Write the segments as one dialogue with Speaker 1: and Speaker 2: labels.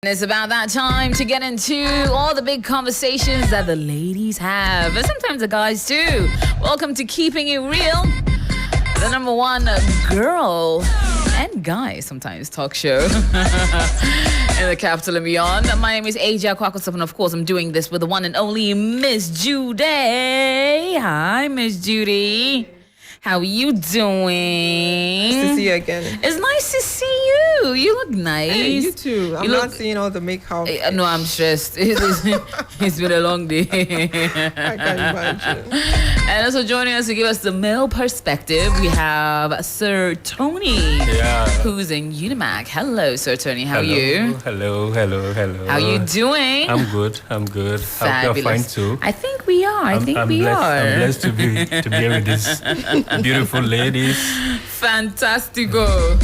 Speaker 1: It's about that time to get into all the big conversations that the ladies have, and sometimes the guys too. Welcome to Keeping It Real, the number one girl and guy sometimes talk show in the capital and beyond. My name is AJ Kwakosop, and of course I'm doing this with the one and only Miss Judy. Hi, Miss Judy. How are you doing?
Speaker 2: Nice to see you again.
Speaker 1: It's nice to see you. You look nice.
Speaker 2: Hey, you too. I'm not seeing all the makeup.
Speaker 1: No, I'm stressed. It's been a long day.
Speaker 2: I can imagine.
Speaker 1: And also joining us to give us the male perspective, we have Sir Tony, who's in Unimac. Hello, Sir Tony. How are you?
Speaker 3: Hello.
Speaker 1: How are you doing?
Speaker 3: I'm good.
Speaker 1: Fabulous.
Speaker 3: Hope you're fine too.
Speaker 1: I think we are.
Speaker 3: I'm blessed to be here with this beautiful ladies.
Speaker 1: Fantastico.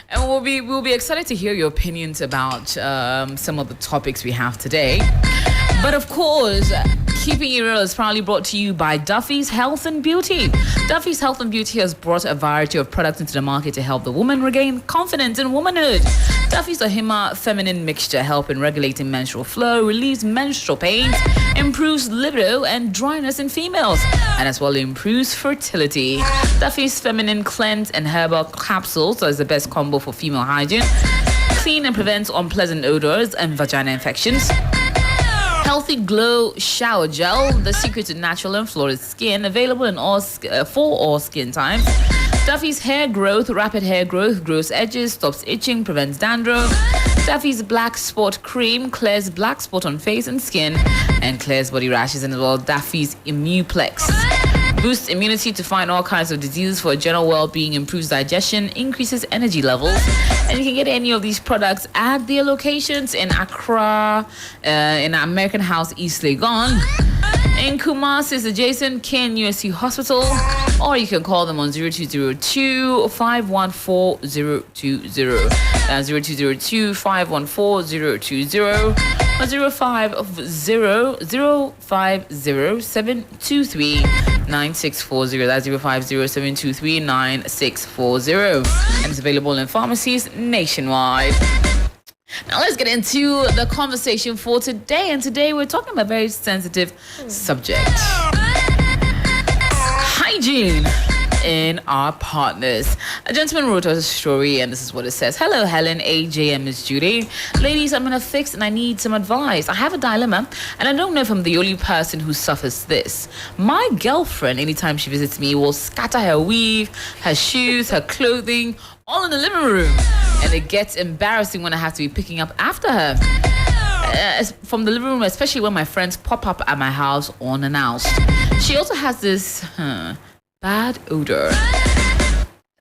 Speaker 1: And we'll be excited to hear your opinions about some of the topics we have today. But of course, Keeping It Real is proudly brought to you by Duffy's Health and Beauty. Duffy's Health and Beauty has brought a variety of products into the market to help the woman regain confidence in womanhood. Duffy's Ohima feminine mixture helps in regulating menstrual flow, relieves menstrual pains, improves libido and dryness in females, and as well improves fertility. Duffy's feminine cleanse and herbal capsules is the best combo for female hygiene. Clean and prevents unpleasant odors and vagina infections. Healthy Glow Shower Gel, the secret to natural and flawless skin, available in for all skin types. Duffy's Hair Growth, rapid hair growth, grows edges, stops itching, prevents dandruff. Duffy's Black Spot Cream clears black spot on face and skin and clears body rashes, and as well Duffy's Immuplex. Boosts immunity to fight all kinds of diseases for general well-being, improves digestion, increases energy levels. And you can get any of these products at their locations in Accra, in American House, East Legon. In Kumasi, adjacent KNUST Hospital, or you can call them on 0202-514-020. That's 0202-514-020 or 050-723-9640. That's 050-723-9640. And it's available in pharmacies nationwide. Now let's get into the conversation for today. And today we're talking about a very sensitive subject. Hygiene in our partners. A gentleman wrote us a story, and this is what it says. Hello, Helen, AJ, and Miss Judy. Ladies, I'm in a fix and I need some advice. I have a dilemma, and I don't know if I'm the only person who suffers this. My girlfriend, anytime she visits me, will scatter her weave, her shoes, her clothing, all in the living room. And it gets embarrassing when I have to be picking up after her. From the living room, especially when my friends pop up at my house unannounced. She also has this bad odor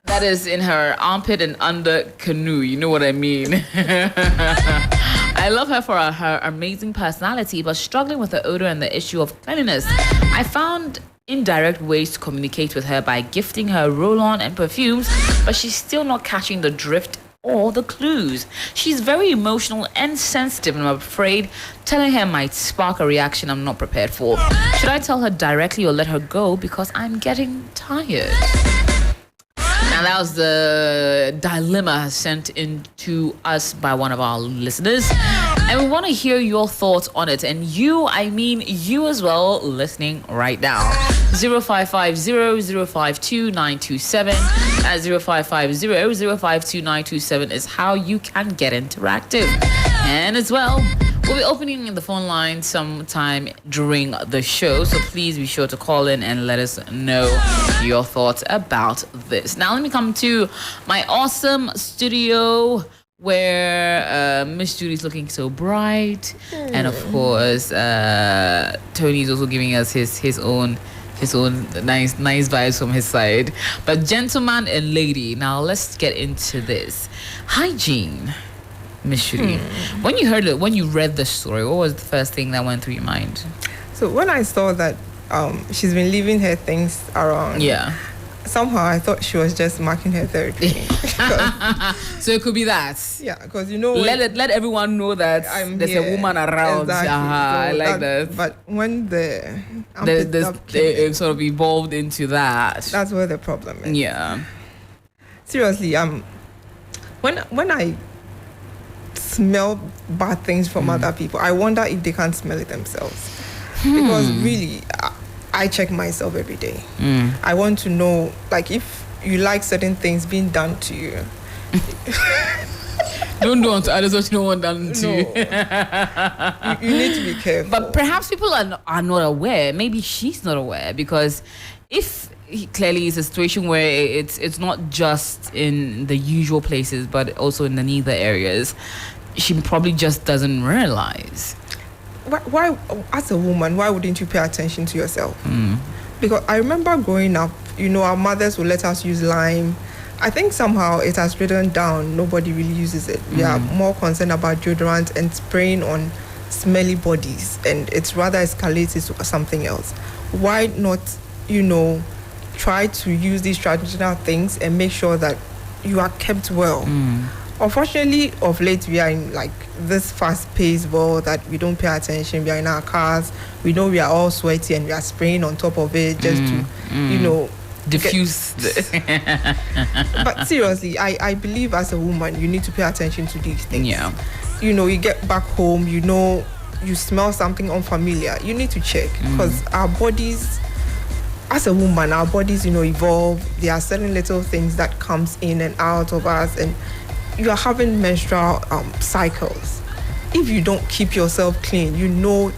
Speaker 1: that is in her armpit and under canoe. You know what I mean? I love her for her amazing personality, but struggling with the odor and the issue of cleanliness. I found indirect ways to communicate with her by gifting her roll-on and perfumes, but she's still not catching the drift or the clues. She's very emotional and sensitive, and I'm afraid telling her might spark a reaction I'm not prepared for. Should I tell her directly or let her go because I'm getting tired? Now that was the dilemma sent in to us by one of our listeners, and we want to hear your thoughts on it. And you, I mean you as well, listening right now. 0550-052-927 at 0550-052-927 is how you can get interactive. And as well, we'll be opening the phone line sometime during the show, so please be sure to call in and let us know your thoughts about this. Now let me come to my awesome studio where Miss Judy's looking so bright, and of course Tony's also giving us his own nice vibes from his side. But gentleman and lady, now let's get into this. Hygiene, Miss Judy. When you read the story, what was the first thing that went through your mind?
Speaker 2: So when I saw that she's been leaving her things around, somehow I thought she was just marking her territory.
Speaker 1: So it could be that.
Speaker 2: Yeah, because you know,
Speaker 1: let everyone know that there's a woman around.
Speaker 2: Exactly.
Speaker 1: I like that.
Speaker 2: But when
Speaker 1: they sort of evolved into that,
Speaker 2: that's where the problem is.
Speaker 1: Yeah.
Speaker 2: Seriously, when I smell bad things from other people, I wonder if they can't smell it themselves. Because really, I check myself every day. I want to know, like, if you like certain things being done to you.
Speaker 1: Don't do unto others what you don't want done to you.
Speaker 2: You need to be careful.
Speaker 1: But perhaps people are not aware. Maybe she's not aware, because if clearly it's a situation where it's not just in the usual places, but also in the neither areas, she probably just doesn't realize.
Speaker 2: Why, as a woman, why wouldn't you pay attention to yourself? Because I remember growing up, our mothers would let us use lime. I think somehow it has written down, nobody really uses it. We are more concerned about deodorant and spraying on smelly bodies, and it's rather escalated to something else. Why not, try to use these traditional things and make sure that you are kept well? Unfortunately, of late, we are in like this fast-paced world that we don't pay attention. We are in our cars. We know we are all sweaty and we are spraying on top of it just to,
Speaker 1: diffuse.
Speaker 2: But seriously, I believe as a woman, you need to pay attention to these things.
Speaker 1: Yeah.
Speaker 2: You get back home, you smell something unfamiliar. You need to check, because our bodies, as a woman, our bodies, evolve. There are certain little things that comes in and out of us, and you are having menstrual cycles. If you don't keep yourself clean,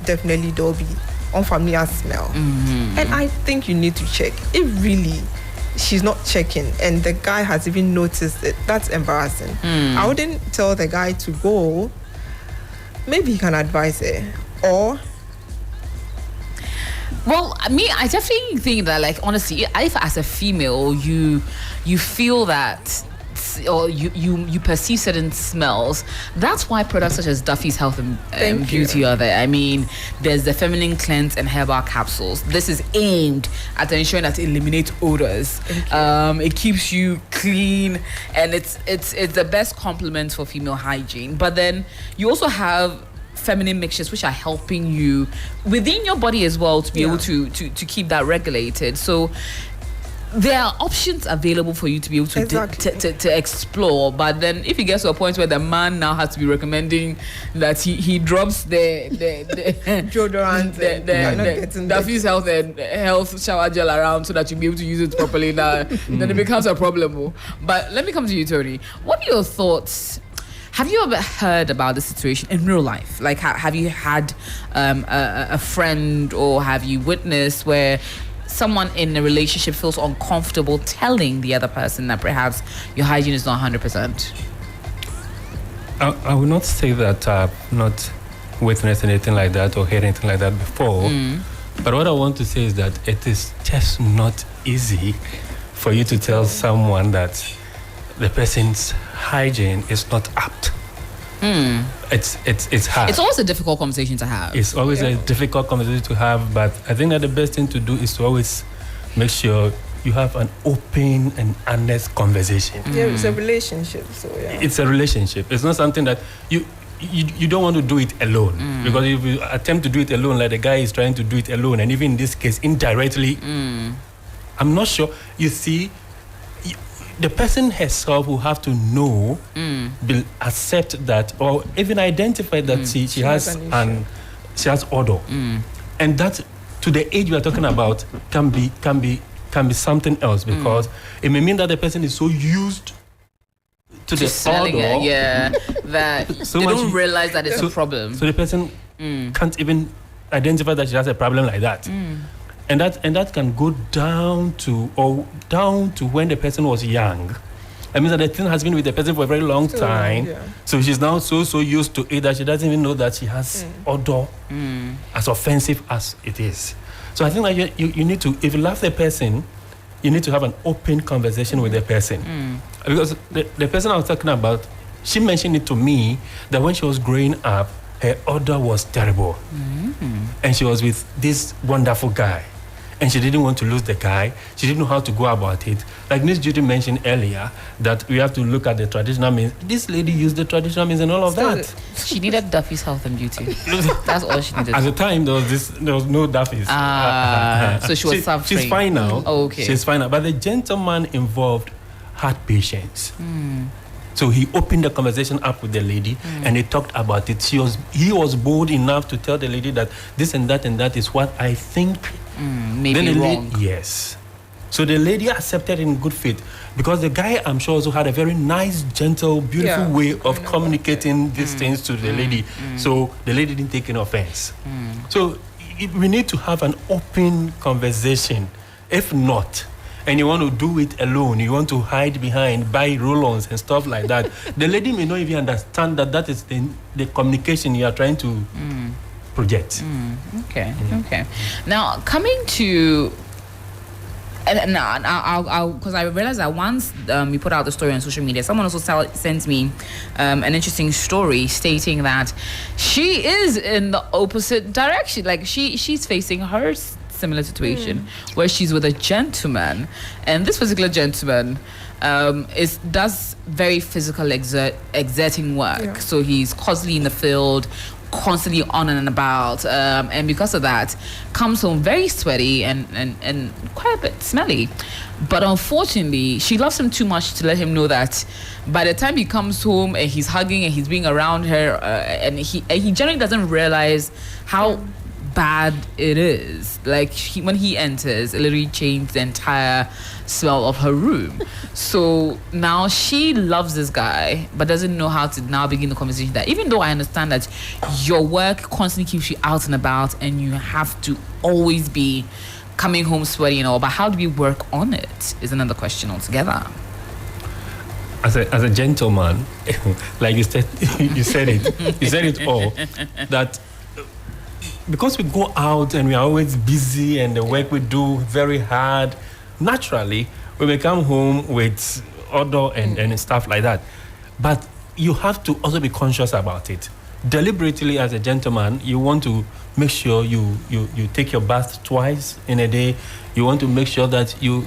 Speaker 2: definitely there'll be unfamiliar smell. And I think you need to check. If really she's not checking and the guy has even noticed it, that's embarrassing. I wouldn't tell the guy to go. Maybe he can advise her. Or
Speaker 1: well, I definitely think that, like, honestly, if as a female you feel that, or you perceive certain smells, that's why products such as Duffy's Health and Beauty are there. I mean, there's the feminine cleanse and herbal capsules. This is aimed at ensuring that it eliminates odors. It keeps you clean, and it's the best complement for female hygiene. But then you also have feminine mixtures which are helping you within your body as well to be able to keep that regulated. So there are options available for you to be able to to explore. But then if it gets to a point where the man now has to be recommending that he drops the
Speaker 2: deodorant,
Speaker 1: the Duffy's health shower gel around so that you'll be able to use it properly, then it becomes a problem. But let me come to you, Tony. What are your thoughts? Have you ever heard about the situation in real life? Like, have you had a friend, or have you witnessed where someone in a relationship feels uncomfortable telling the other person that perhaps your hygiene is not 100%?
Speaker 3: I would not say that I've not witnessed anything like that or heard anything like that before. But what I want to say is that it is just not easy for you to tell someone that the person's hygiene is not apt. It's hard.
Speaker 1: It's always a difficult conversation to have.
Speaker 3: It's always a difficult conversation to have, but I think that the best thing to do is to always make sure you have an open and honest conversation.
Speaker 2: Yeah, it's a relationship, so yeah.
Speaker 3: It's a relationship. It's not something that you don't want to do it alone, because if you attempt to do it alone, like the guy is trying to do it alone, and even in this case indirectly, I'm not sure. You see, the person herself will have to know, accept that, or even identify that she has odor, and that, to the age we are talking about, can be something else, because it may mean that the person is so used to the odor,
Speaker 1: that so they don't realize that it's a problem.
Speaker 3: So the person can't even identify that she has a problem like that. And that can go down to when the person was young. I mean that the thing has been with the person for a very long time. So she's now so used to it that she doesn't even know that she has odor as offensive as it is. So I think that you need to, if you love the person, you need to have an open conversation with the person. Because the person I was talking about, she mentioned it to me that when she was growing up, her odor was terrible. And she was with this wonderful guy. And she didn't want to lose the guy. She didn't know how to go about it. Like Miss Judy mentioned earlier, that we have to look at the traditional means. This lady used the traditional means and all of that.
Speaker 1: She needed Duffy's Health and Beauty. That's all she needed.
Speaker 3: At the time, there was no Duffy's.
Speaker 1: So she was suffering.
Speaker 3: She's fine now.
Speaker 1: Oh, okay.
Speaker 3: She's fine now. But the gentleman involved had patience. So he opened the conversation up with the lady and he talked about it. He was bold enough to tell the lady that this and that is what I think.
Speaker 1: Maybe wrong.
Speaker 3: Yes. So the lady accepted in good faith because the guy, I'm sure, also had a very nice, gentle, beautiful way of communicating these things to the lady. So the lady didn't take any offense. So we need to have an open conversation. If not, and you want to do it alone, you want to hide behind, buy roll-ons and stuff like that, the lady may not even understand that is the communication you are trying to project.
Speaker 1: Okay. Now, coming to... And now, I'll because I realized that once we put out the story on social media, someone also sent me an interesting story stating that she is in the opposite direction. Like she's facing her similar situation where she's with a gentleman, and this particular gentleman does very physical exerting work. So he's constantly in the field, constantly on and about, and because of that comes home very sweaty and quite a bit smelly. But unfortunately, she loves him too much to let him know that by the time he comes home and he's hugging and he's being around her, and he generally doesn't realize how bad it is. Like when he enters, it literally changed the entire smell of her room. So now she loves this guy but doesn't know how to now begin the conversation that even though I understand that your work constantly keeps you out and about and you have to always be coming home sweaty and all, but how do we work on it is another question altogether.
Speaker 3: As a gentleman, like you said, you said it all, that because we go out and we are always busy and the work we do very hard, naturally we may come home with odor and stuff like that. But you have to also be conscious about it. Deliberately, as a gentleman, you want to make sure you take your bath twice in a day. You want to make sure that you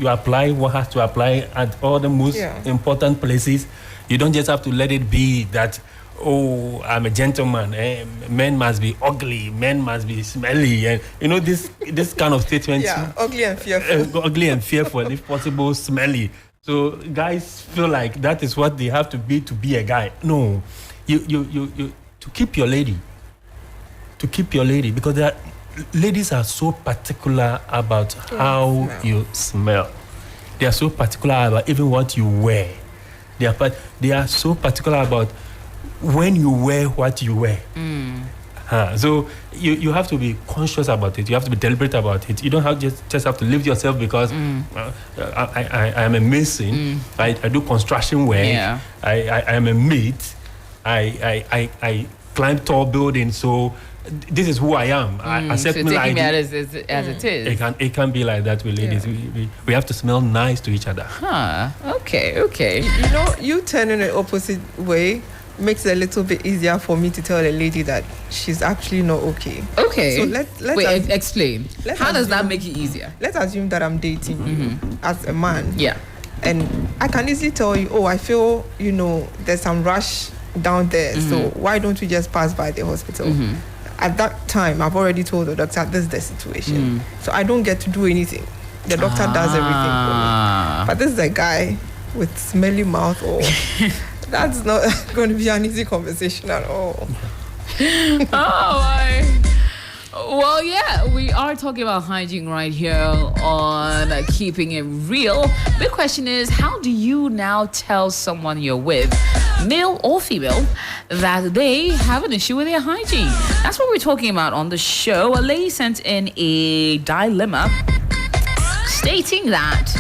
Speaker 3: apply what has to apply at all the most important places. You don't just have to let it be that, oh, I'm a gentleman. Men must be ugly. Men must be smelly. And this kind of statements.
Speaker 2: Yeah, ugly and fearful.
Speaker 3: Ugly and fearful, if possible, smelly. So guys feel like that is what they have to be a guy. No, you to keep your lady. To keep your lady, because ladies are so particular about how you smell. They are so particular about even what you wear. They are so particular about when you wear what you wear. So you have to be conscious about it. You have to be deliberate about it. You don't have just have to live yourself because I am a mason. I do construction work.
Speaker 1: Yeah.
Speaker 3: I am a mate. I climb tall buildings. So this is who I am. I accept
Speaker 1: so
Speaker 3: me
Speaker 1: taking
Speaker 3: like
Speaker 1: me as it is.
Speaker 3: It can be like that with ladies. We have to smell nice to each other.
Speaker 1: Okay.
Speaker 2: You turning the opposite way makes it a little bit easier for me to tell a lady that she's actually not okay.
Speaker 1: Okay.
Speaker 2: So let's
Speaker 1: explain. How does that make it easier?
Speaker 2: Let's assume that I'm dating you as a man.
Speaker 1: Yeah.
Speaker 2: And I can easily tell you, I feel, there's some rush down there. So why don't we just pass by the hospital? At that time, I've already told the doctor this is the situation. So I don't get to do anything. The doctor does everything for me. But this is a guy with smelly mouth. That's not going to be an easy conversation at all.
Speaker 1: Well, yeah, we are talking about hygiene right here on Keeping It Real. The question is, how do you now tell someone you're with, male or female, that they have an issue with their hygiene? That's what we're talking about on the show. A lady sent in a dilemma stating that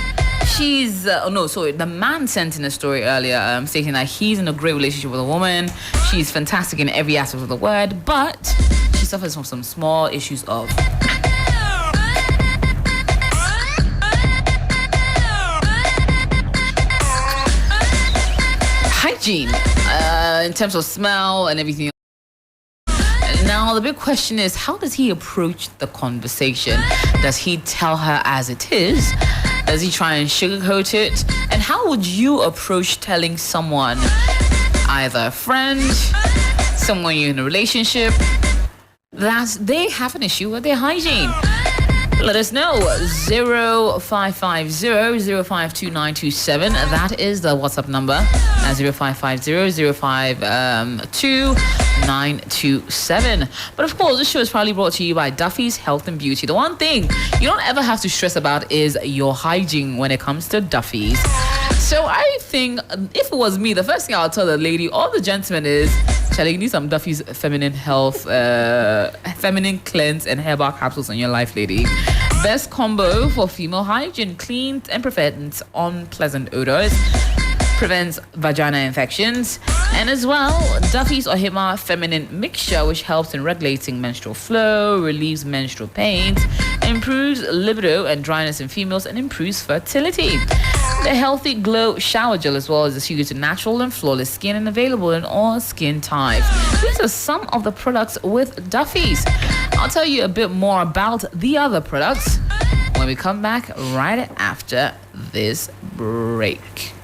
Speaker 1: the man sent in a story earlier stating that he's in a great relationship with a woman. She's fantastic in every aspect of the word, but she suffers from some small issues of hygiene in terms of smell and everything. Now, the big question is, how does he approach the conversation? Does he tell her as it is? Does he try and sugarcoat it? And how would you approach telling someone, either a friend, someone you're in a relationship, that they have an issue with their hygiene? Let us know. 0550-052927. That is the WhatsApp number. 0550-052927. But of course, this show is probably brought to you by Duffy's Health and Beauty. The one thing you don't ever have to stress about is your hygiene when it comes to Duffy's. So I think if it was me, the first thing I'll tell the lady or the gentleman is, Charlie, you need some Duffy's feminine health, feminine cleanse and hair bar capsules in your life, lady. Best combo for female hygiene, cleans and prevents unpleasant odors, prevents vagina infections, and as well, Duffy's Ohima Feminine Mixture, which helps in regulating menstrual flow, relieves menstrual pains, improves libido and dryness in females, and improves fertility. The Healthy Glow Shower Gel as well is a suited to natural and flawless skin and available in all skin types. These are some of the products with Duffy's. I'll tell you a bit more about the other products when we come back right after this break.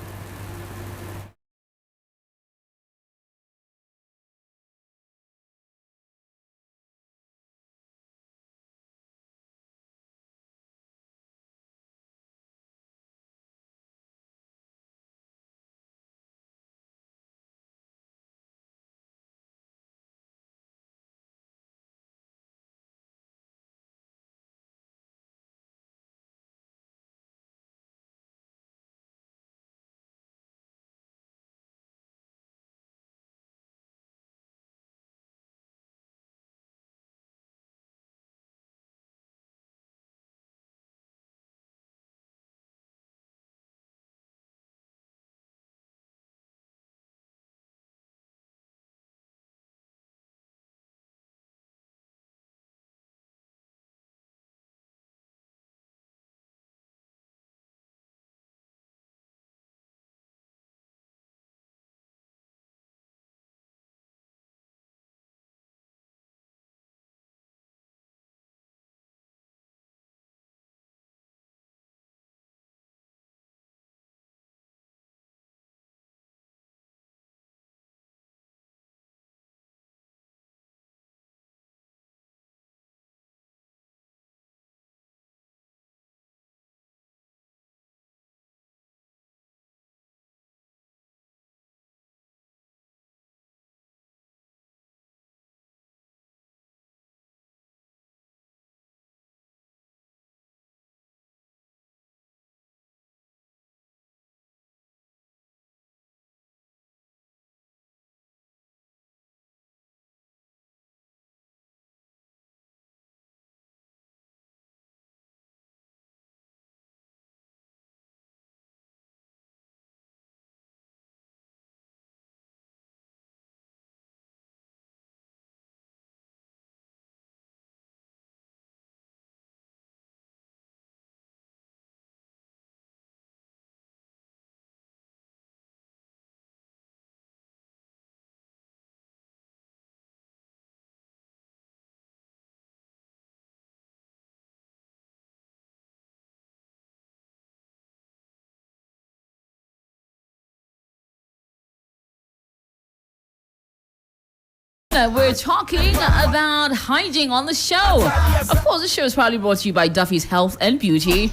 Speaker 1: We're talking about hygiene on the show. Of course, the show is probably brought to you by Duffy's Health and Beauty.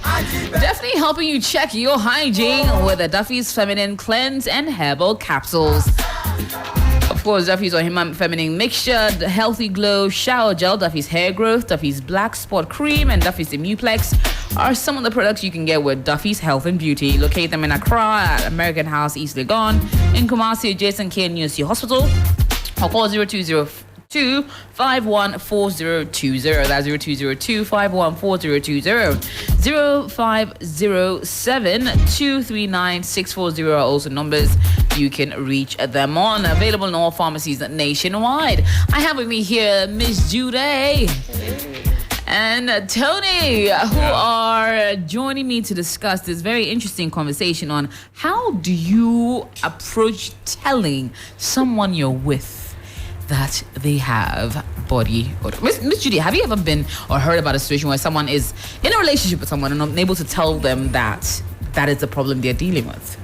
Speaker 1: Definitely helping you check your hygiene with the Duffy's Feminine Cleanse and Herbal Capsules. Of course, Duffy's Ohima Feminine Mixture, the Healthy Glow Shower Gel, Duffy's Hair Growth, Duffy's Black Spot Cream, and Duffy's Immuplex are some of the products you can get with Duffy's Health and Beauty. Locate them in Accra at American House, East Legon, in Kumasi, adjacent KNUST Hospital. Or call 0202 514020. That's 0202 514020. 0507 239 640 are also numbers you can reach them on. Available in all pharmacies nationwide. I have with me here Miss Judy and Tony, who are joining me to discuss this very interesting conversation on how do you approach telling someone you're with that they have body odor. Miss Judy, have you ever been or heard about a situation where someone is in a relationship with someone and unable to tell them that that is the problem they're dealing with?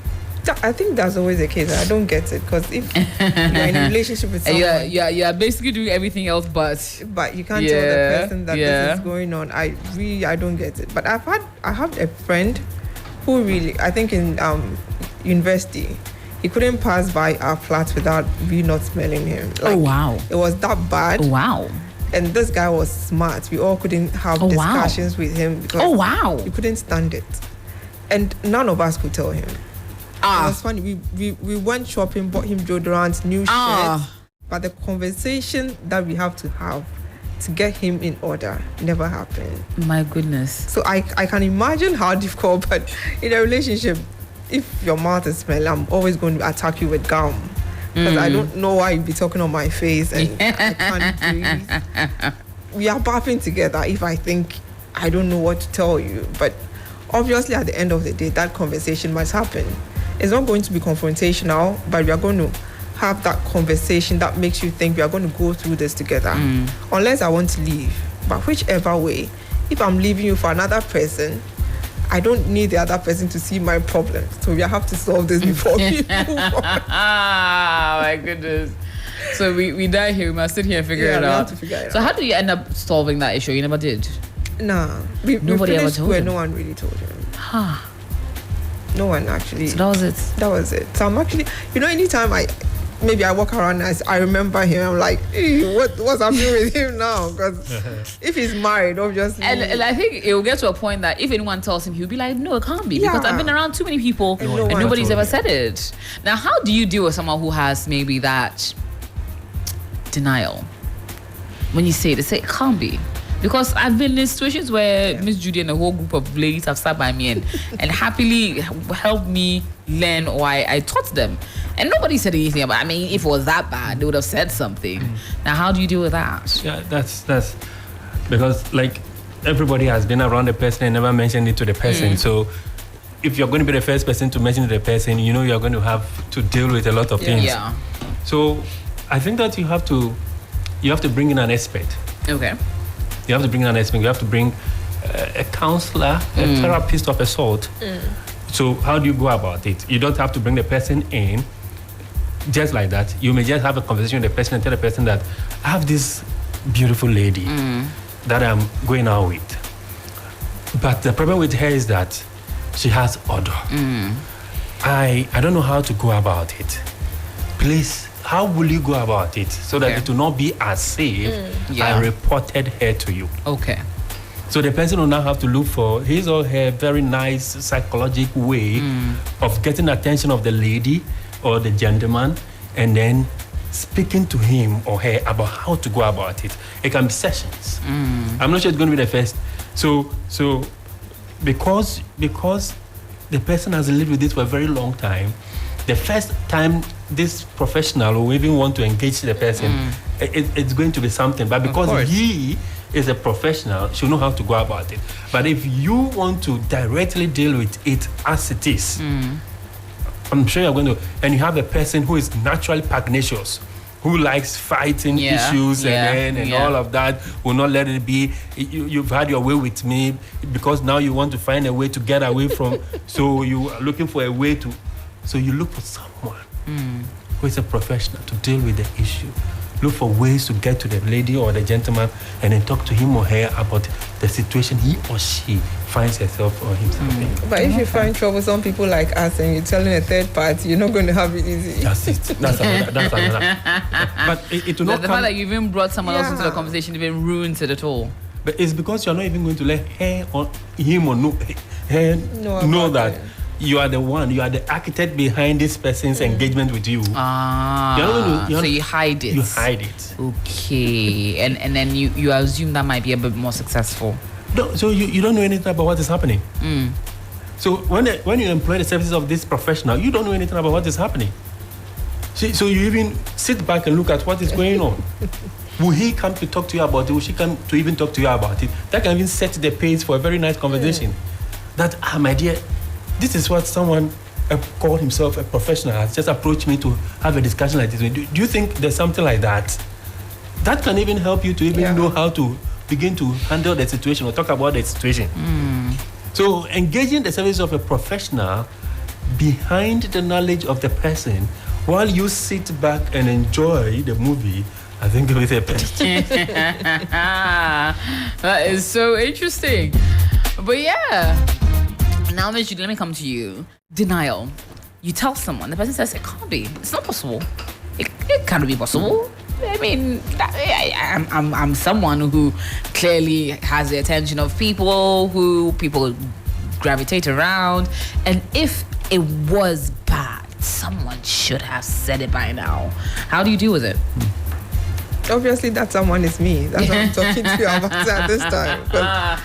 Speaker 2: I think that's always the case. I don't get it because if you're in a relationship with someone,
Speaker 1: you're basically doing everything else, but
Speaker 2: you can't tell the person that this is going on. I don't get it. But I have a friend who really, I think in university, he couldn't pass by our flat without we not smelling him. Like,
Speaker 1: oh wow,
Speaker 2: it was that bad.
Speaker 1: Oh, wow.
Speaker 2: And this guy was smart. We all couldn't have discussions with him because we couldn't stand it. And none of us could tell him. It was funny. We went shopping, bought him deodorant, new shirts. But the conversation that we have to get him in order never happened.
Speaker 1: My goodness.
Speaker 2: So I can imagine how difficult, but in a relationship, if your mouth is smelly, I'm always going to attack you with gum. Because I don't know why you'd be talking on my face and I can't breathe. We are bapping together if I think I don't know what to tell you. But obviously at the end of the day, that conversation must happen. It's not going to be confrontational, but we are going to have that conversation that makes you think we are going to go through this together. Unless I want to leave. But whichever way, if I'm leaving you for another person, I don't need the other person to see my problems. So we have to solve this before we move on.
Speaker 1: My goodness. So we die here. We must sit here and figure it out.
Speaker 2: Have to figure it
Speaker 1: so
Speaker 2: out.
Speaker 1: How do you end up solving that issue? You never did?
Speaker 2: Nah. We
Speaker 1: Nobody ever
Speaker 2: finished
Speaker 1: told
Speaker 2: school
Speaker 1: him?
Speaker 2: and no one really told him. No one actually.
Speaker 1: So that was it?
Speaker 2: That was it. So I'm actually, anytime I walk around and I remember him, I'm like, what's happening with him now? Because if he's married, obviously.
Speaker 1: And I think it will get to a point that if anyone tells him, he'll be like, no, it can't be. Because I've been around too many people and nobody's ever said it. Now, how do you deal with someone who has maybe that denial? When you say it, they say it can't be. Because I've been in situations where Miss Judy and a whole group of ladies have sat by me and happily helped me learn, or I taught them. And nobody said anything about it. I mean, if it was that bad, they would have said something. Now, how do you deal with that?
Speaker 3: Yeah, that's because like everybody has been around the person and never mentioned it to the person. So if you're going to be the first person to mention it to the person, you're going to have to deal with a lot of things.
Speaker 1: Yeah.
Speaker 3: So I think that you have to bring in an expert.
Speaker 1: Okay.
Speaker 3: You have to bring an expert. You have to bring a counselor, a therapist of a sort. So how do you go about it? You don't have to bring the person in just like that. You may just have a conversation with the person and tell the person that I have this beautiful lady that I'm going out with. But the problem with her is that she has odor. I don't know how to go about it. Please, how will you go about it so that it will not be as if I reported her to you?
Speaker 1: Okay.
Speaker 3: So the person will now have to look for his or her very nice psychological way of getting attention of the lady or the gentleman and then speaking to him or her about how to go about it. It can be sessions. I'm not sure it's going to be the first. So because the person has lived with this for a very long time, the first time this professional will even want to engage the person, it's going to be something. But because he is a professional, she'll know how to go about it. But if you want to directly deal with it as it is, I'm sure you're going to, and you have a person who is naturally pugnacious, who likes fighting issues and all of that, will not let it be. You've had your way with me because now you want to find a way to get away from. So you are looking for a way to. So you look for someone who is a professional to deal with the issue. Look for ways to get to the lady or the gentleman and then talk to him or her about the situation he or she finds herself or himself in.
Speaker 2: But if you find troublesome people like us and you're telling a third party, you're not going to have it easy.
Speaker 3: That's it. That's another. But it will not
Speaker 1: The fact that you even brought someone else into the conversation even ruins it at all.
Speaker 3: But it's because you're not even going to let her or him or know that you are the one, you are the architect behind this person's engagement with you.
Speaker 1: So you hide it.
Speaker 3: You hide it.
Speaker 1: Okay. And then you assume that might be a bit more successful.
Speaker 3: No, so you don't know anything about what is happening. So when you employ the services of this professional, you don't know anything about what is happening. So you even sit back and look at what is going on. Will he come to talk to you about it? Will she come to even talk to you about it? That can even set the pace for a very nice conversation. That, my dear, this is what someone called himself a professional has just approached me to have a discussion like this. Do you think there's something like that? That can even help you to even know how to begin to handle the situation or talk about the situation. So engaging the service of a professional behind the knowledge of the person while you sit back and enjoy the movie, I think with a best.
Speaker 1: That is so interesting. But yeah. Now, Miss Judy, let me come to you. Denial. You tell someone, the person says it can't be. It's not possible. It can't be possible. I mean, I'm someone who clearly has the attention of people, who people gravitate around, and if it was bad, someone should have said it by now. How do you deal with it?
Speaker 2: Obviously, that someone is me. That's what I'm talking to you about at this time. Because,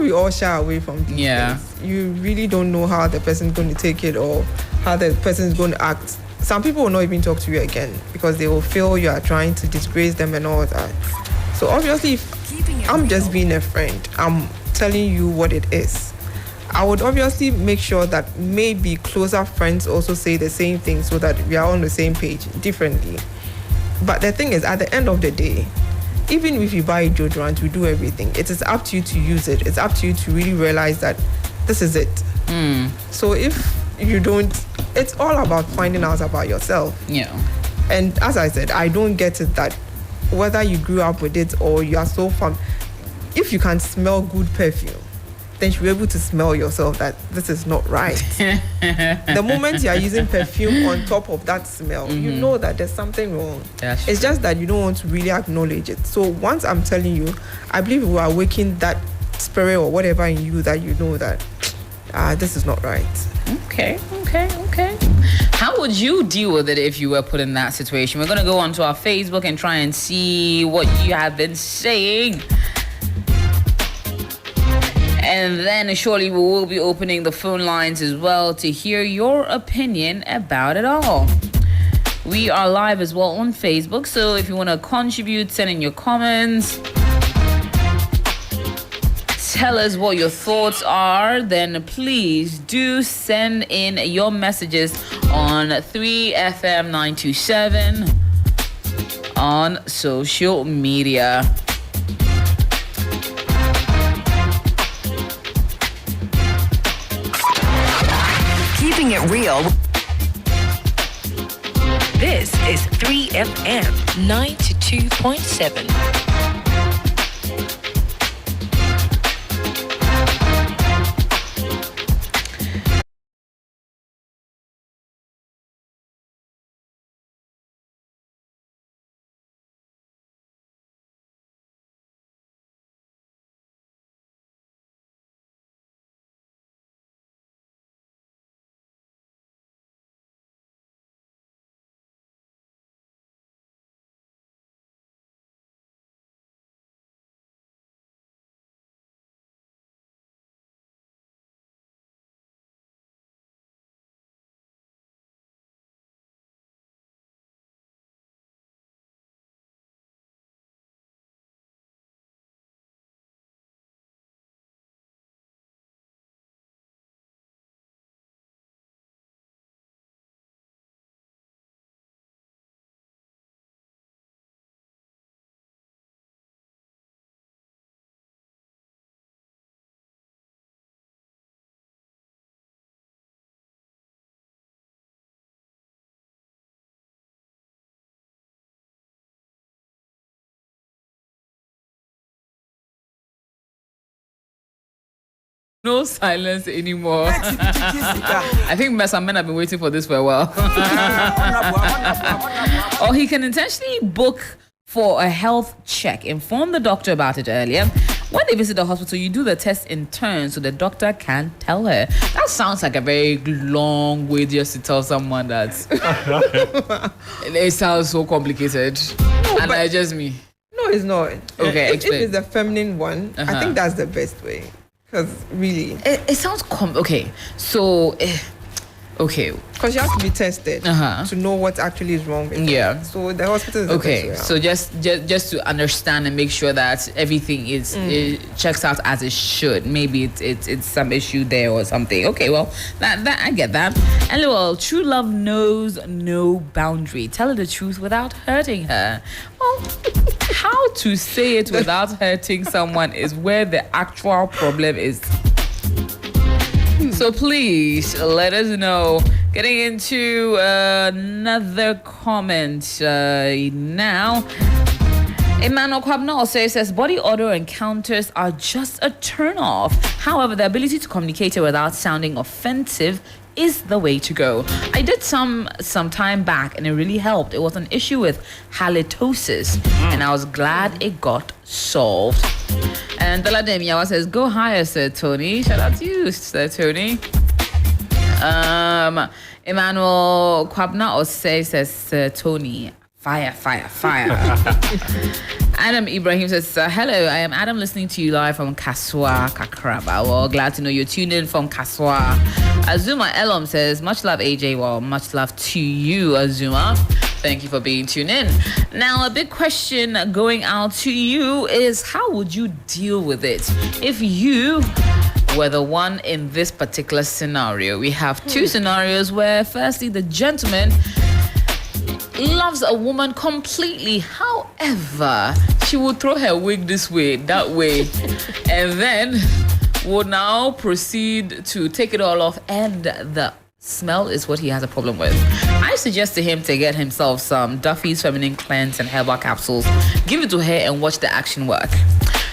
Speaker 2: we all shy away from these things. You really don't know how the person's going to take it or how the person's going to act. Some people will not even talk to you again because they will feel you are trying to disgrace them and all that. So obviously, if I'm just being a friend, I'm telling you what it is. I would obviously make sure that maybe closer friends also say the same thing so that we are on the same page differently. But the thing is, at the end of the day, even if you buy deodorant, we do everything. It is up to you to use it. It's up to you to really realize that this is it. So if you don't, it's all about finding out about yourself.
Speaker 1: Yeah.
Speaker 2: And as I said, I don't get it that whether you grew up with it or you are so fun, if you can smell good perfume, then you should be able to smell yourself that this is not right. The moment you are using perfume on top of that smell, you know that there's something wrong. It's just that you don't want to really acknowledge it. So once I'm telling you, I believe we are waking that spirit or whatever in you that you know that this is not right.
Speaker 1: Okay. How would you deal with it if you were put in that situation? We're going to go onto our Facebook and try and see what you have been saying. And then surely we will be opening the phone lines as well to hear your opinion about it all. We are live as well on Facebook, so if you want to contribute, send in your comments. Tell us what your thoughts are, then please do send in your messages on 3FM 927 on social media.
Speaker 4: Keeping it real. This is 3FM 92.7.
Speaker 1: No silence anymore. I think some men have been waiting for this for a while. Or he can intentionally book for a health check. Inform the doctor about it earlier. When they visit the hospital, you do the test in turn so the doctor can tell her. That sounds like a very long way just to tell someone that. It sounds so complicated.
Speaker 2: No,
Speaker 1: and it's just me.
Speaker 2: No, it's not.
Speaker 1: Okay,
Speaker 2: if
Speaker 1: explain.
Speaker 2: it's the feminine one, I think that's the best way. Because really,
Speaker 1: it sounds okay. So, okay.
Speaker 2: Because you have to be tested to know what actually is wrong with it. So the hospital is the best way out.
Speaker 1: So just to understand and make sure that everything is it checks out as it should. Maybe it's some issue there or something. Okay, well that I get that. And well, true love knows no boundary. Tell her the truth without hurting her. Well, how to say it without hurting someone is where the actual problem is. So please let us know. Getting into another comment now. Emmanuel Kwabna also says body odor encounters are just a turn off. However, the ability to communicate it without sounding offensive is the way to go. I did some time back and it really helped. It was an issue with halitosis and I was glad it got solved. And Daladem Yawa says, go higher, Sir Tony. Shout out to you, Sir Tony. Emmanuel Kwabna also says, Sir Tony, fire. Adam Ibrahim says, hello, I am Adam listening to you live from Kaswa, Kakraba. Well, glad to know you're tuned in from Kaswa. Azuma Elom says, much love, AJ. Well, much love to you, Azuma. Thank you for being tuned in. Now, a big question going out to you is, how would you deal with it if you were the one in this particular scenario? We have two scenarios where, firstly, the gentleman loves a woman completely. However, she will throw her wig this way, that way, and then will now proceed to take it all off, and the smell is what he has a problem with. I suggest to him to get himself some Duffy's Feminine Cleanse and Herbal Capsules, give it to her, and watch the action work.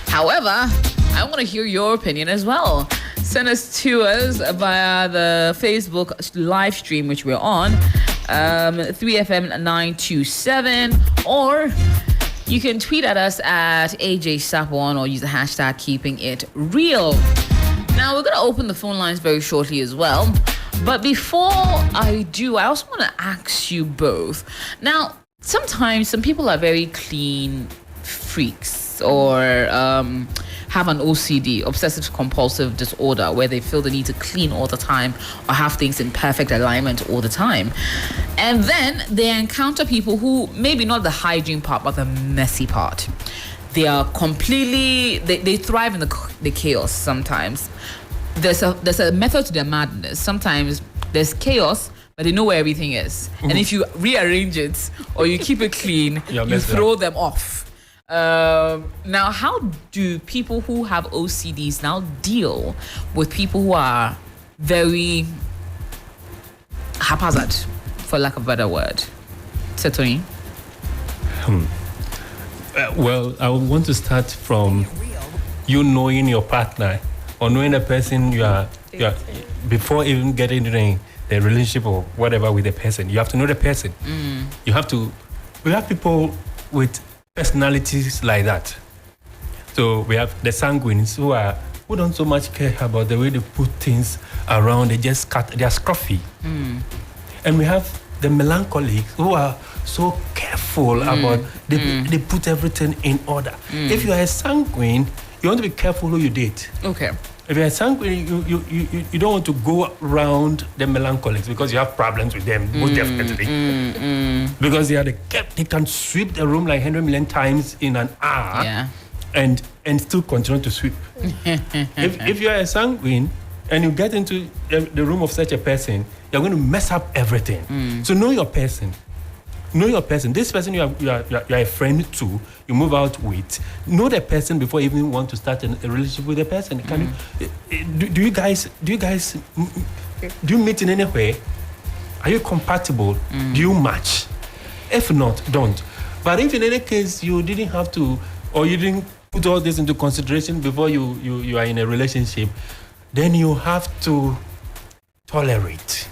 Speaker 1: However, I want to hear your opinion as well. Send us to us via the Facebook live stream, which we're on, 3FM927, or you can tweet at us at AJSap1 or use the hashtag Keeping It Real. Now, we're going to open the phone lines very shortly as well. But before I do, I also want to ask you both. Now, sometimes some people are very clean freaks or have an OCD, obsessive compulsive disorder, where they feel the need to clean all the time or have things in perfect alignment all the time. And then they encounter people who maybe not the hygiene part, but the messy part. They are completely, they thrive in the chaos sometimes. There's a method to their madness. Sometimes there's chaos, but they know where everything is. And if you rearrange it or you keep it clean, you throw them off. Now, how do people who have OCDs now deal with people who are very haphazard, for lack of a better word? Tony?
Speaker 3: Well, I would want to start from you knowing your partner or knowing the person you are before even getting into the relationship or whatever with the person. You have to know the person. We have people with personalities like that. So we have the sanguines who don't so much care about the way they put things around. They are scruffy. And we have the melancholics who are so careful about they put everything in order. If you are a sanguine, you want to be careful who you date. Okay. If you're a sanguine, you don't want to go around the melancholics because you have problems with them, most definitely. Because they can sweep the room like 100 million times in an hour and still continue to sweep. If you're a sanguine and you get into the room of such a person, you're going to mess up everything. So know your person. Know your person. This person you are a friend to, you move out with. Know the person before you even want to start a relationship with the person. Can you, do you guys meet in any way? Are you compatible? Do you match? If not, don't. But if in any case you didn't have to, or you didn't put all this into consideration before you are in a relationship, then you have to tolerate.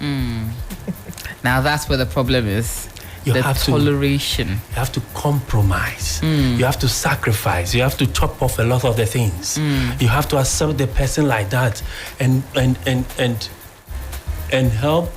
Speaker 1: Now that's where the problem is. Toleration.
Speaker 3: You have to compromise. You have to sacrifice. You have to chop off a lot of the things. You have to accept the person like that, and help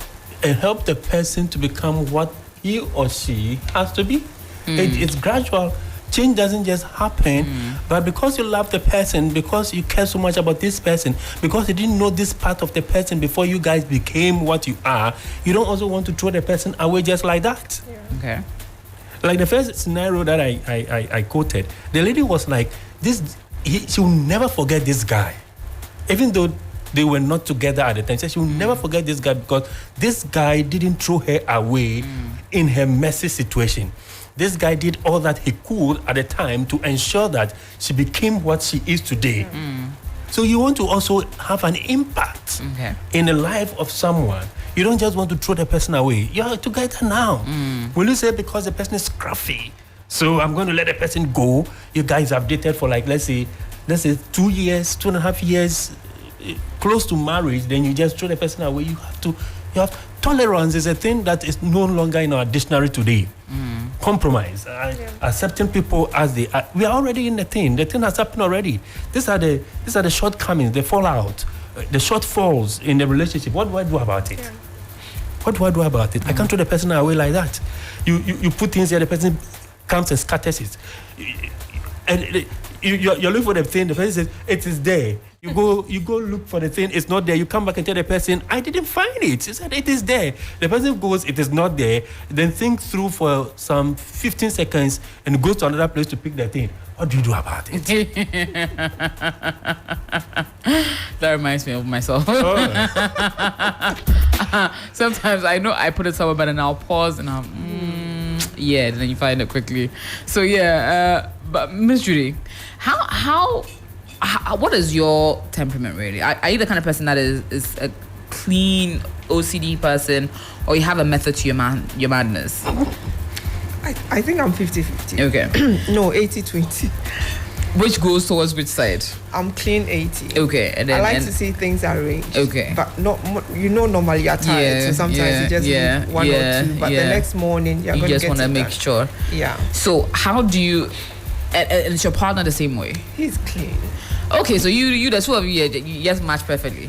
Speaker 3: the person to become what he or she has to be. It's gradual. Change doesn't just happen, but because you love the person, because you care so much about this person, because you didn't know this part of the person before you guys became what you are, you don't also want to throw the person away just like that. Okay. Like the first scenario that I quoted, the lady was like, she will never forget this guy. Even though they were not together at the time, she will never forget this guy because this guy didn't throw her away in her messy situation. This guy did all that he could at the time to ensure that she became what she is today. So you want to also have an impact in the life of someone. You don't just want to throw the person away. You are together now. Will you say because the person is scruffy, so I'm going to let the person go? You guys have dated for like, let's say 2 years, 2.5 years, close to marriage, then you just throw the person away. You have tolerance is a thing that is no longer in our dictionary today. Compromise, accepting people as they are. We are already in the thing. The thing has happened already. These are the shortcomings, the fallout, the shortfalls in the relationship. What do I do about it? What do I do about it? I can't throw the person away like that. You put things here, the person comes and scatters it. And you're looking for the thing, the person says, it is there. You go look for the thing, it's not there. You come back and tell the person, I didn't find it. He said, it is there. The person goes, it is not there. Then think through for some 15 seconds and goes to another place to pick the thing. What do you do about it?
Speaker 1: That reminds me of myself. Sometimes I know I put it somewhere, but then I'll pause and I'll, then you find it quickly. So but Miss Judy, how what is your temperament really? Are you the kind of person that is a clean OCD person, or you have a method to your madness?
Speaker 2: I think I'm 50-50.
Speaker 1: Okay.
Speaker 2: No, 80-20.
Speaker 1: Which goes towards which side?
Speaker 2: I'm clean 80.
Speaker 1: Okay, and then
Speaker 2: I like to see things arranged.
Speaker 1: Okay,
Speaker 2: but not normally you're tired, so sometimes you just leave one or two. But the next morning you're going to get it done. You just want to make sure. Yeah.
Speaker 1: So how do you? And is your partner the same way?
Speaker 2: He's clean.
Speaker 1: Okay, so you the two of you just match perfectly.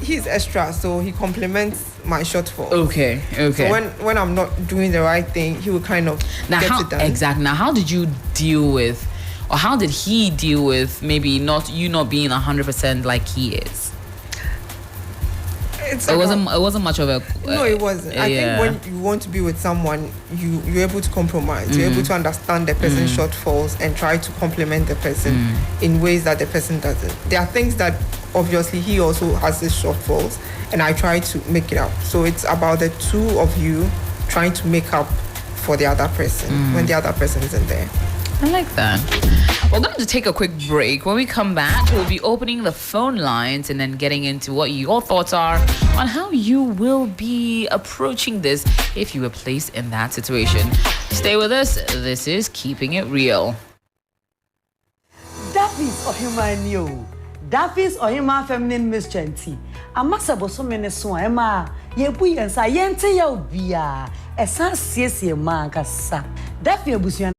Speaker 2: He's extra, so he complements my shortfall.
Speaker 1: Okay.
Speaker 2: So when I'm not doing the right thing, he will kind of get it done. Exactly.
Speaker 1: Now, how did you deal with, or how did he deal with maybe not being 100% like he is? It wasn't much of a.
Speaker 2: No, it wasn't. I think when you want to be with someone, you're able to compromise. You're able to understand the person's shortfalls and try to complement the person in ways that the person doesn't. There are things that obviously he also has his shortfalls, and I try to make it up. So it's about the two of you trying to make up for the other person when the other person isn't there.
Speaker 1: I like that. We're going to take a quick break. When we come back, we'll be opening the phone lines and then getting into what your thoughts are on how you will be approaching this if you were placed in that situation. Stay with us. This is Keeping It Real.
Speaker 5: Daffy's or human you. Daffy's or human feminine mischanty. A massable so many so Emma. Ye bui and sayente yo via. A sans siesi man cassa. Daffy abusian.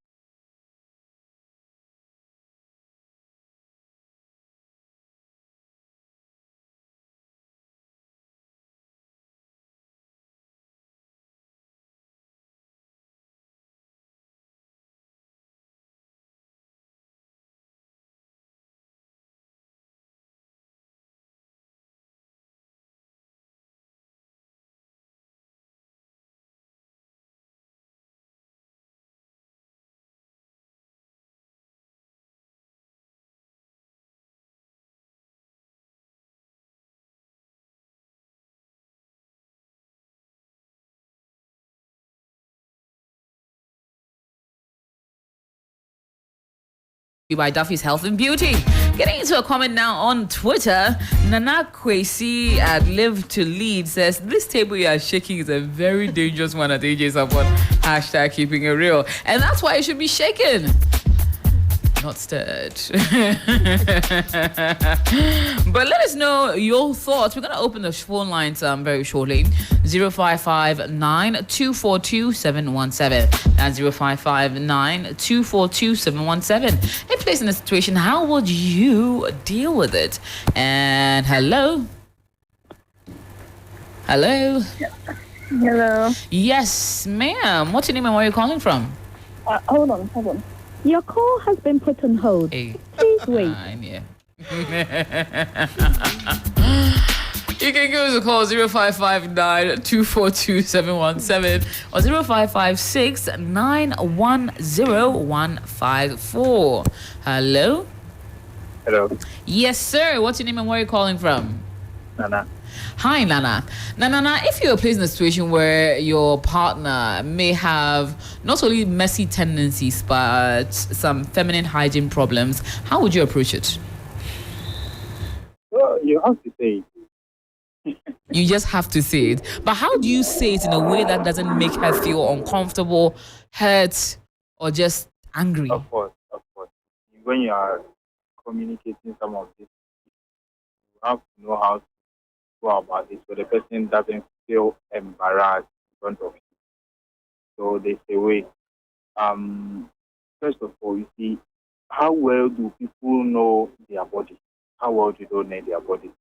Speaker 1: By Duffy's Health and Beauty. Getting into a comment now on Twitter, Nana Kwesi at Live to Lead says, this table you are shaking is a very dangerous one at AJ Support. Hashtag keeping it real. And that's why it should be shaken, not stirred. But let us know your thoughts. We're going to open the phone lines very shortly. 0559-242-717. That's 0559-242-717. If placed in a situation, how would you deal with it? And hello? Hello?
Speaker 6: Hello.
Speaker 1: Yes, ma'am. What's your name and where are you calling from?
Speaker 6: Hold on. Your call has been put on hold.
Speaker 1: Hey.
Speaker 6: Please wait.
Speaker 1: Yeah. You can give us a call 0559-242-717 or 0556-910-154. Hello?
Speaker 7: Hello.
Speaker 1: Yes, sir. What's your name and where are you calling from?
Speaker 7: Nana.
Speaker 1: Hi, Nana. Nana, if you are placed in a situation where your partner may have not only messy tendencies but some feminine hygiene problems, how would you approach it?
Speaker 7: you have to say it.
Speaker 1: You just have to say it. But how do you say it in a way that doesn't make her feel uncomfortable, hurt, or just angry?
Speaker 7: Of course. When you are communicating some of this, you have to know how to go about it so the person doesn't feel embarrassed in front of you. So they say, wait, first of all, you see, how well do people know their body? How well do they know their body?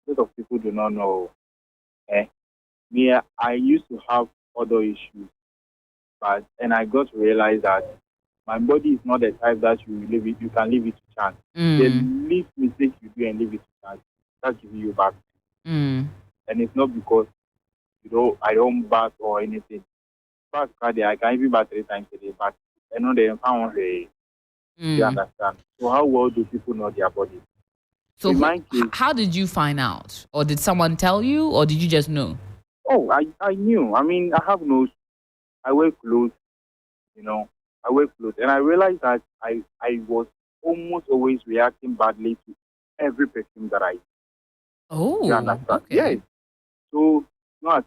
Speaker 7: A lot of people do not know. Me, I used to have other issues, and I got to realize that my body is not the type that you can leave it to chance. The least mistake you do and leave it to chance, that's giving you back. And it's not because I don't bath or anything. Bath, I can even bath 3 times a day, but I know they found you understand. So how well do people know their body?
Speaker 1: So how did you find out? Or did someone tell you, or did you just know?
Speaker 7: Oh, I knew. I mean, I have nose. I wear clothes, I wear clothes. And I realized that I was almost always reacting badly to every perfume that I use.
Speaker 1: Oh,
Speaker 7: you understand?
Speaker 1: okay.
Speaker 7: Yes. So, not as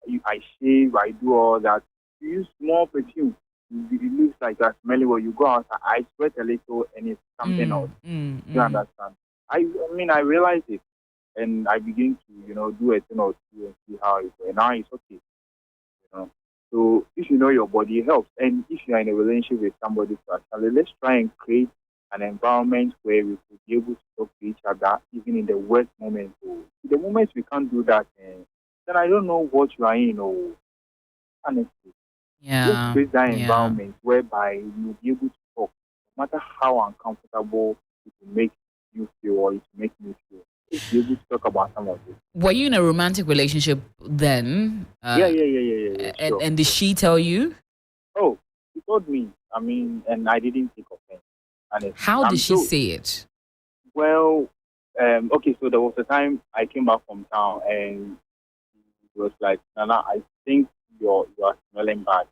Speaker 7: if I shave, I do all that. You use small perfume. It looks like you're smelling when you go out. I sweat a little and it's something else. You understand? I mean, I realized it. And I begin to, do a thing or two and see how it goes. And now it's okay. So if you know your body, it helps. And if you're in a relationship with somebody, actually, let's try and create an environment where we could be able to talk to each other, even in the worst moments. So the moments we can't do that, then I don't know what you are in. Honestly, just create that environment whereby you'll be able to talk, no matter how uncomfortable it will make you feel or it will make me feel. Be able to talk about some of this.
Speaker 1: Were you in a romantic relationship then?
Speaker 7: Yeah. Sure.
Speaker 1: And did she tell you?
Speaker 7: Oh, she told me. I mean, and I didn't take offense. Honestly.
Speaker 1: How did she say it?
Speaker 7: Well, okay, so there was a time I came back from town and it was like, Nana, I think you are smelling bad.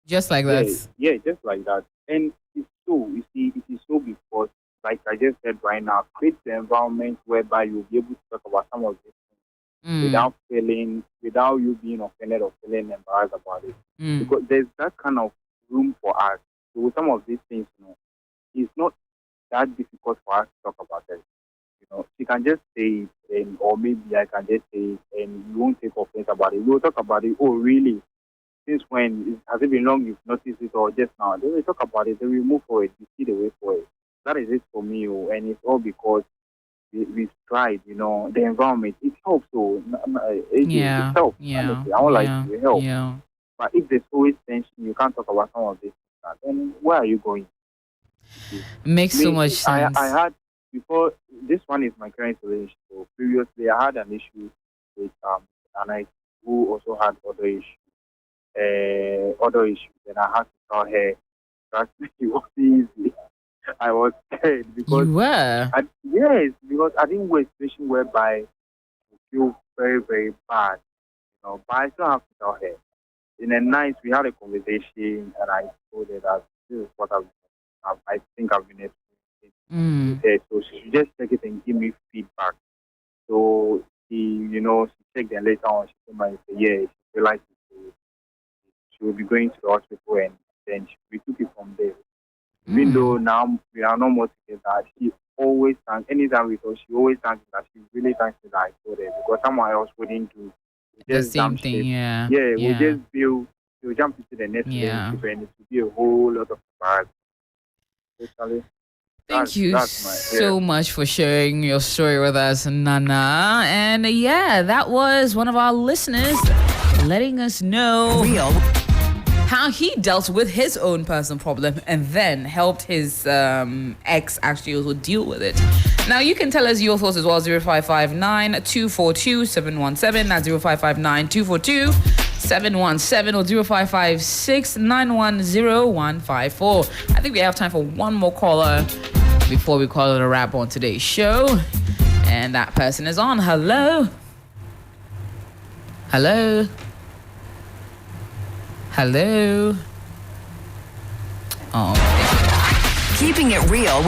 Speaker 1: Just like that?
Speaker 7: Yeah, just like that. And it's so, you see, it is so because, like I just said right now, create the environment whereby you'll be able to talk about some of these things without you being offended or feeling embarrassed about it. Because there's that kind of room for us. So with some of these things, it's not that difficult for us to talk about it. She can just say it, or maybe I can just say it, and you won't take offense about it. We'll talk about it. Oh, really? Since when? Has it been long you've noticed it, or just now? Then we talk about it. Then we move forward. We see the way forward. That is it for me, and it's all because we've tried, the environment. It helps, it helps. Honestly. I won't like to help.
Speaker 1: Yeah.
Speaker 7: But if there's always tension, you can't talk about some of this, then where are you going?
Speaker 1: Makes so much sense.
Speaker 7: I had, before, this one is my current relationship. So previously, I had an issue with and I who also had other issues, and I had to tell her that it was easy. I was scared because
Speaker 1: you were?
Speaker 7: Yes, because I didn't want a situation whereby I feel very, very bad. But I still have to tell her. In a night, we had a conversation, and I told her that this is what I think I've been experiencing with her. So she should just take it and give me feedback. So she checked, and later on she told me, she realized she will be going to the hospital, and then we took it from there. Even though now we are no more together, she always thanks, anytime we talk, she always thanks that she really thanks me that I told her, because someone else wouldn't do
Speaker 1: the same thing. Yeah,
Speaker 7: we'll just we'll jump into the next relationship, and it will be a whole lot of embarrassment.
Speaker 1: Thank you so much for sharing your story with us, Nana. And that was one of our listeners letting us know how he dealt with his own personal problem and then helped his ex actually also deal with it. Now, you can tell us your thoughts as well. 0559 242 717. That's 0559 242 717 or 0556 910 I think we have time for one more caller before we call it a wrap on today's show. And that person is on. Hello? Hello? Hello? Oh.
Speaker 4: Keeping it real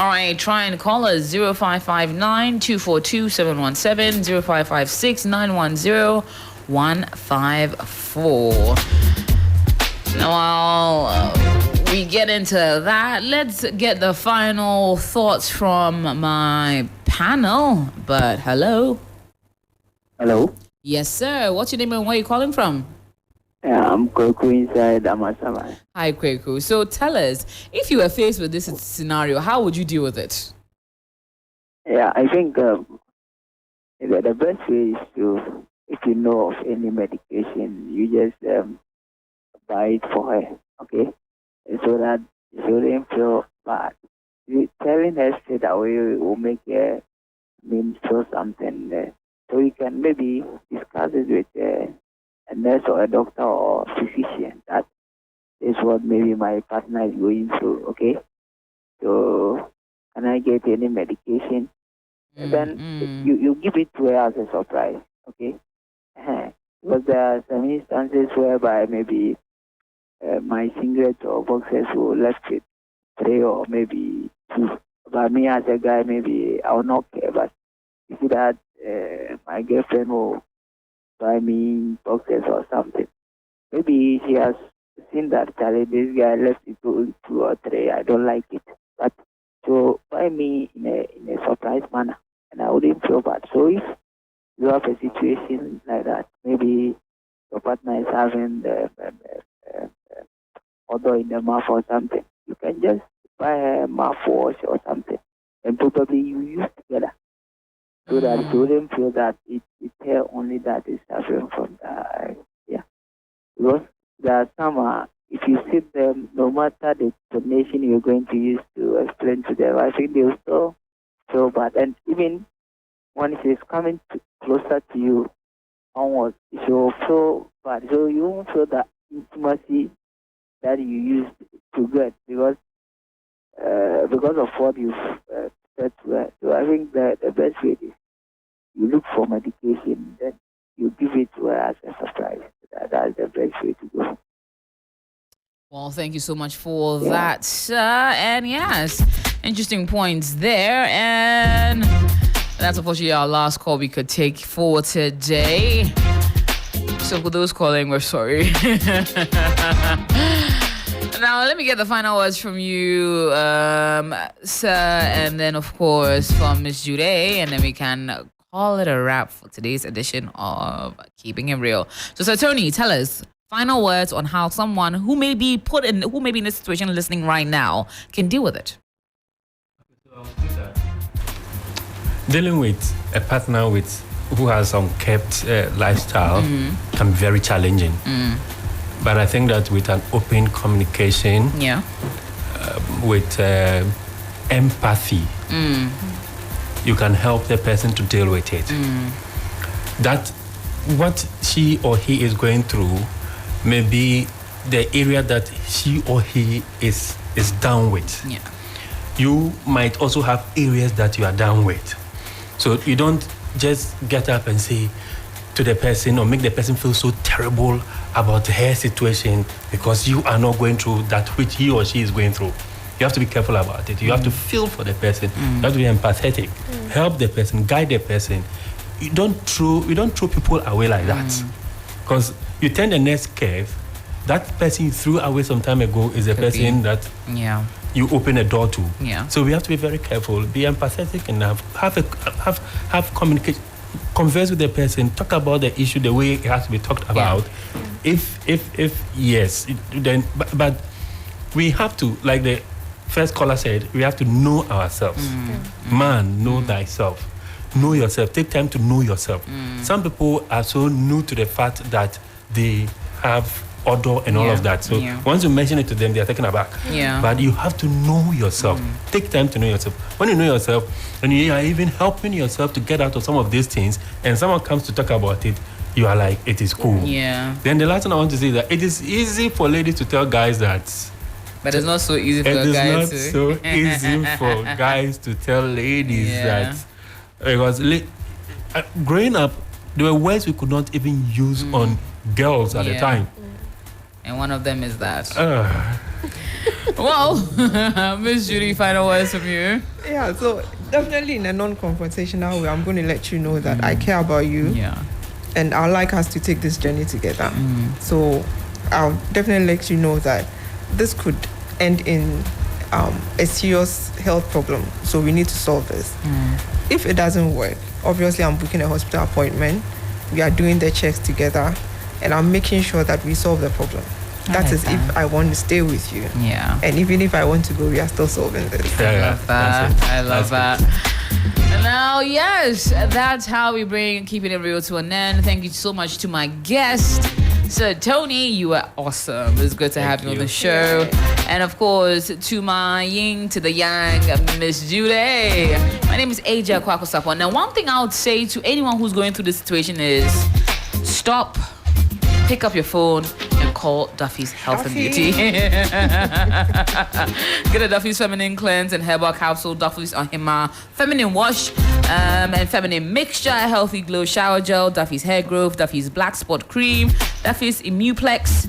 Speaker 1: All right, try and call us 0559 242 717 0556 910 154. Now, while we get into that, let's get the final thoughts from my panel. But hello.
Speaker 8: Hello.
Speaker 1: Yes, sir. What's your name and where are you calling from?
Speaker 8: Yeah, I'm Kweku inside Amasama.
Speaker 1: Hi, Kweku. So tell us, if you were faced with this scenario, how would you deal with it?
Speaker 8: Yeah, I think the best way is to, if you know of any medication, you just buy it for her, okay? So that she wouldn't feel bad. Telling her straight away will make her feel something. So you can maybe discuss it with a nurse or a doctor or physician. That is what maybe my partner is going through, okay? So can I get any medication? Then you give it to her as a surprise, okay? Because there are some instances whereby maybe my singlet or boxers will left with 3 or maybe 2. But me as a guy, maybe I will not care. But you see that my girlfriend will buy me boxers or something. Maybe she has seen that Charlie, this guy left it to 2 or 3. I don't like it. But so buy me in a surprise manner, and I wouldn't feel bad. So if you have a situation like that, maybe your partner is having the odor in the mouth or something, you can just buy a mouthwash or something, and probably you use together, so that you wouldn't feel that it's her only that is suffering from that. Yeah, because there are some, if you sit them, no matter the explanation you're going to use to explain to them, I think they'll still feel bad. And even when she's coming closer to you onwards, she'll feel bad. So you won't feel that intimacy that you used to get because of what you've said to her. So I think the best way is you look for medication, then you give it to her as a surprise. That's the best way to go.
Speaker 1: Well, thank you so much for that, sir. And yes, interesting points there. And that's unfortunately our last call we could take for today. So for those calling, we're sorry. Now, let me get the final words from you, sir, and then, of course, from Miss Jude, and then we can call it a wrap for today's edition of Keeping It Real. So, Sir Tony, tell us final words on how someone who may be in this situation listening right now can deal with it.
Speaker 3: Dealing with a partner who has unkempt lifestyle can be very challenging. But I think that with an open communication, with empathy, you can help the person to deal with it. That what she or he is going through may be the area that she or he is down with. You might also have areas that you are down with. So you don't just get up and say to the person or make the person feel so terrible about her situation because you are not going through that which he or she is going through. You have to be careful about it. You have to feel for the person. You have to be empathetic. Help the person, guide the person. You don't throw people away like that. Because you turn the next curve, that person you threw away some time ago is a person that you open a door to. So we have to be very careful, be empathetic enough, have communication, converse with the person, talk about the issue the way it has to be talked about. If yes, then but we have to, like the first caller said, we have to know ourselves. Man, know thyself. Know yourself. Take time to know yourself. Some people are so new to the fact that they have odor and all of that. So once you mention it to them, they are taken aback. But you have to know yourself. Take time to know yourself. When you know yourself, and you are even helping yourself to get out of some of these things, and someone comes to talk about it, you are like, it is cool. Then the last thing I want to say is that it is easy for ladies to tell guys that.
Speaker 1: But it's not so easy for guys.
Speaker 3: It is not so easy for guys to tell ladies that. Because growing up, there were words we could not even use on girls at the time.
Speaker 1: And one of them is that. Well, Miss Judy, final words from you.
Speaker 2: Yeah, so definitely in a non-confrontational way, I'm going to let you know that I care about you.
Speaker 1: Yeah.
Speaker 2: And I'd like us to take this journey together. So I'll definitely let you know that this could end in a serious health problem. So we need to solve this. If it doesn't work, obviously I'm booking a hospital appointment. We are doing the checks together, and I'm making sure that we solve the problem. That is if I want to stay with you.
Speaker 1: Yeah.
Speaker 2: And even if I want to go, we are still solving this.
Speaker 3: Yeah,
Speaker 1: I love that. Now, yes, that's how we bring Keeping It Real to an end. Thank you so much to my guest, Sir Tony. You are awesome. It's good to have you on the show. And of course, to my yin, to the yang, Miss Judy. My name is AJ Kwakosapo. Now, one thing I would say to anyone who's going through this situation is stop, pick up your phone, and call Duffy's Health and Beauty. Get a Duffy's Feminine Cleanse and Herbal Capsule, Duffy's Ahima Feminine Wash, and Feminine Mixture, Healthy Glow Shower Gel, Duffy's Hair Growth, Duffy's Black Spot Cream, Duffy's Immuplex,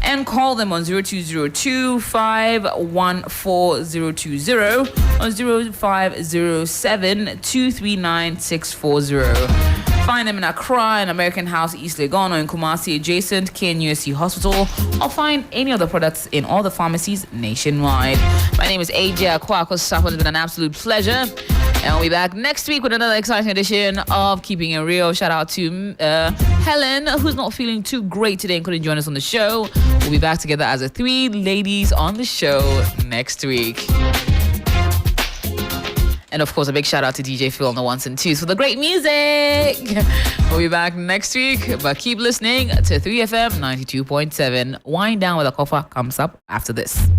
Speaker 1: and call them on 0202 514 020 or 0507 239 640. Find them in Accra, in American House, East Legon, or in Kumasi, adjacent KNUSC Hospital, or find any of the products in all the pharmacies nationwide. My name is AJ Akwakosapo. It's been an absolute pleasure. And we'll be back next week with another exciting edition of Keeping It Real. Shout out to Helen, who's not feeling too great today and couldn't join us on the show. We'll be back together as the three ladies on the show next week. And of course, a big shout out to DJ Phil on the ones and twos for the great music. We'll be back next week, but keep listening to 3FM 92.7. Wind Down with a Coffee comes up after this.